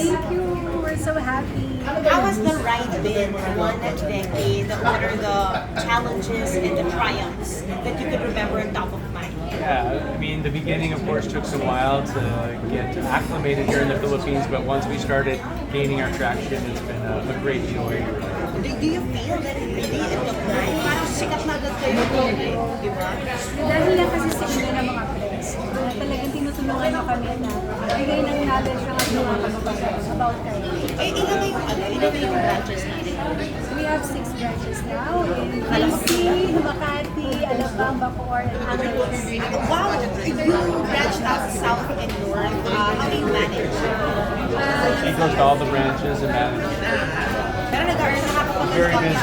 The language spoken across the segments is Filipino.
Thank you. We're so happy. How has the ride been 1 decade? What are the challenges and the triumphs that you could remember on top of mind? Yeah, I mean, the beginning, of course, took some while to get acclimated here in the Philippines, but once we started gaining our traction, it's been a great joy. Do you feel that really in the time, parang sikat na agad kayo di ba? Dahil lang kasi sa inyo ng mga friends, talagang tinutulungan mo kami na bigay ng knowledge ng ating mga kababayan about kayo. Ilan na yung branches natin? We have 6 branches now in DC, Makati, Alabang, Bacoor, and Angeles. Wow! You branched out south and north. How do you manage? She goes to all the branches and manages. Pero Very busy.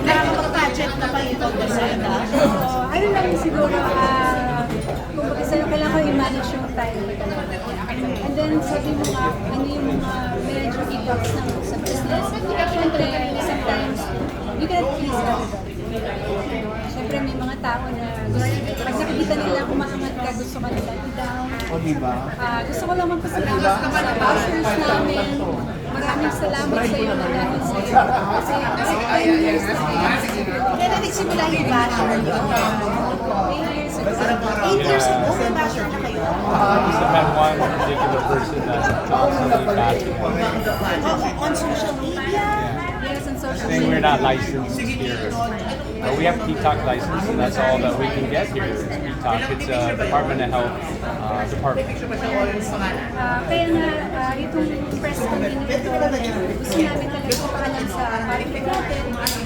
nakakapag-budget na ba yung Condosalda? So, ano lang siguro, kumbaga sa'yo, kailangan ko i-manage yung time. And then, sabi mo nga, ano yung mga medyo hiccups ng sa business. Siyempre, sometimes, you cannot please everybody. Siyempre, may mga tao na pag nakikita nila kumaangat ka, gusto ka nila i-down. O, diba? Gusto ko lang magpasalamat sa bashers namin. Maraming salamat sa iyo na dahil sa iyo. Kasi 10 years na Kailan nagsimula yung basher niyo? 8 years ago. 8 years ago, may basher na kayo? We just met one particular person that's constantly bashing us. On social media? Yes, on social Saying we're media. not licensed here. We have TikTok license, and that's all that we can get here is TikTok. It's a Department of Health department. Kaya na itong press convenience ito, gusto namin talaga ipaalam sa public natin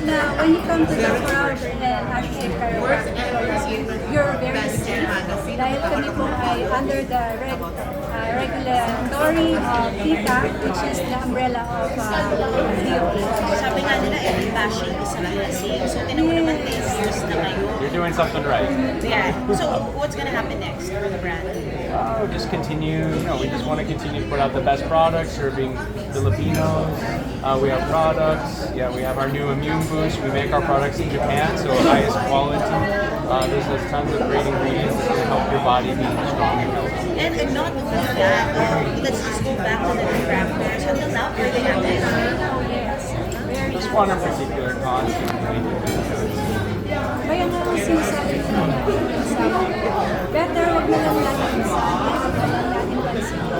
na when you come to the crowd and actually you're very safe. Dahil kami po ay under the regulatory of TICA, which is the umbrella of DOH. Sabi nga nila, every bashing is a blessing. So, tinan mo naman 10 years na kayo. You're doing something right. Yeah. So, what's gonna happen next for the brand? Just continue. We just want to continue to put out the best products, serving Filipinos. We have products. Yeah, we have our new immune boost. We make our products in Japan, so highest quality. There's tons of great ingredients that can help your body be strong and healthy. And not only that, let's just go back to the craft fairs. Until now, are they active? Oh yes, very Just one in particular constantly. Kaya nga ang sinasabi ko na better huwag na lang natin sa atin, huwag na lang natin pansinin.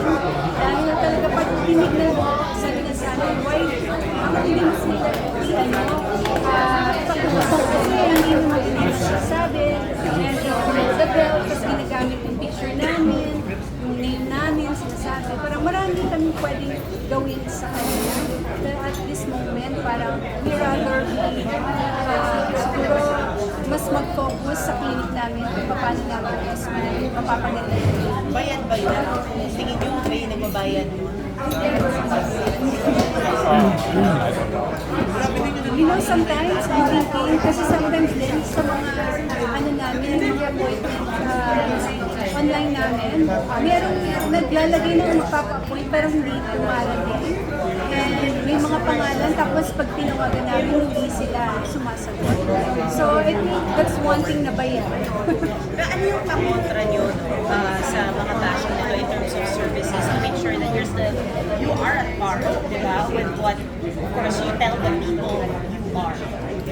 Dahil na talaga pag tinignan mo, sabi na sa amin, why hindi mo sila kasi hindi mo mag-inis sabi, and the bell, kasi ginagamit yung picture namin, yung name namin, sinasabi. Parang marami kami pwedeng gawin sa kanila. But at this moment, parang we rather be siguro mas mag-focus sa clinic namin kung paano namin mas mapapaganda. Bayad ba yun? Tingin nyo, may nagbabayad mo? I don't know. You know, sometimes I'm thinking, kasi sometimes din sa mga ano namin, yung appointment online namin, merong naglalagay ng magpapa-appoint pero hindi tumarating. And may mga pangalan, tapos pag tinawagan namin, hindi sila sumasagot. So I think that's one thing na bayan. Pero ano yung pakontra nyo sa mga bashing nito in terms of services to make sure that you are at par, di ba? With what, of course, you tell the people you are.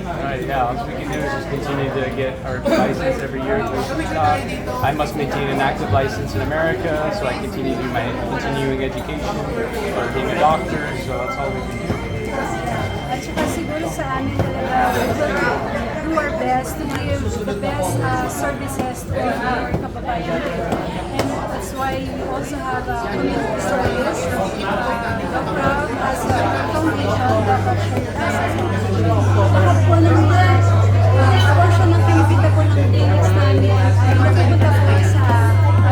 Right, yeah, all we can do is just continue to get our license every year through TikTok. I must maintain an active license in America, so I continue to do my continuing education or being a doctor, so that's all we can do. At saka siguro sa amin talaga, we do our best to give the best services to our kababayan. And that's why we also have a community service. Proud as a foundation that lahat po ng portion ng pinipita po ng dailies namin ay napupunta po sa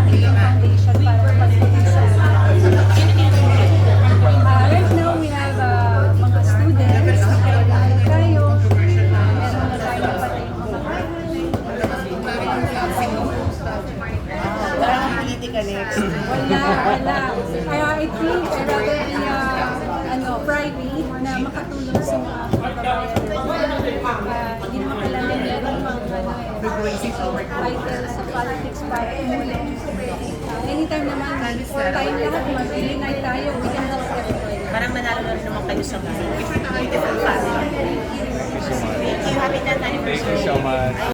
ating foundation para pagpapit sa right now we have mga students, kailangan tayo, meron na tayo pati yung mga Parang politika next. wala. I think rather be private na makatulong sa mga kababayan. Hindi naman kailangan meron mga title sa politics para tumulong. Anytime naman, before tayong lahat mag-unite tayo, we can help everyone. na rin naman kayo sa beautiful family. Thank you so much. Thank you. Happy 10th Thank anniversary. you so much.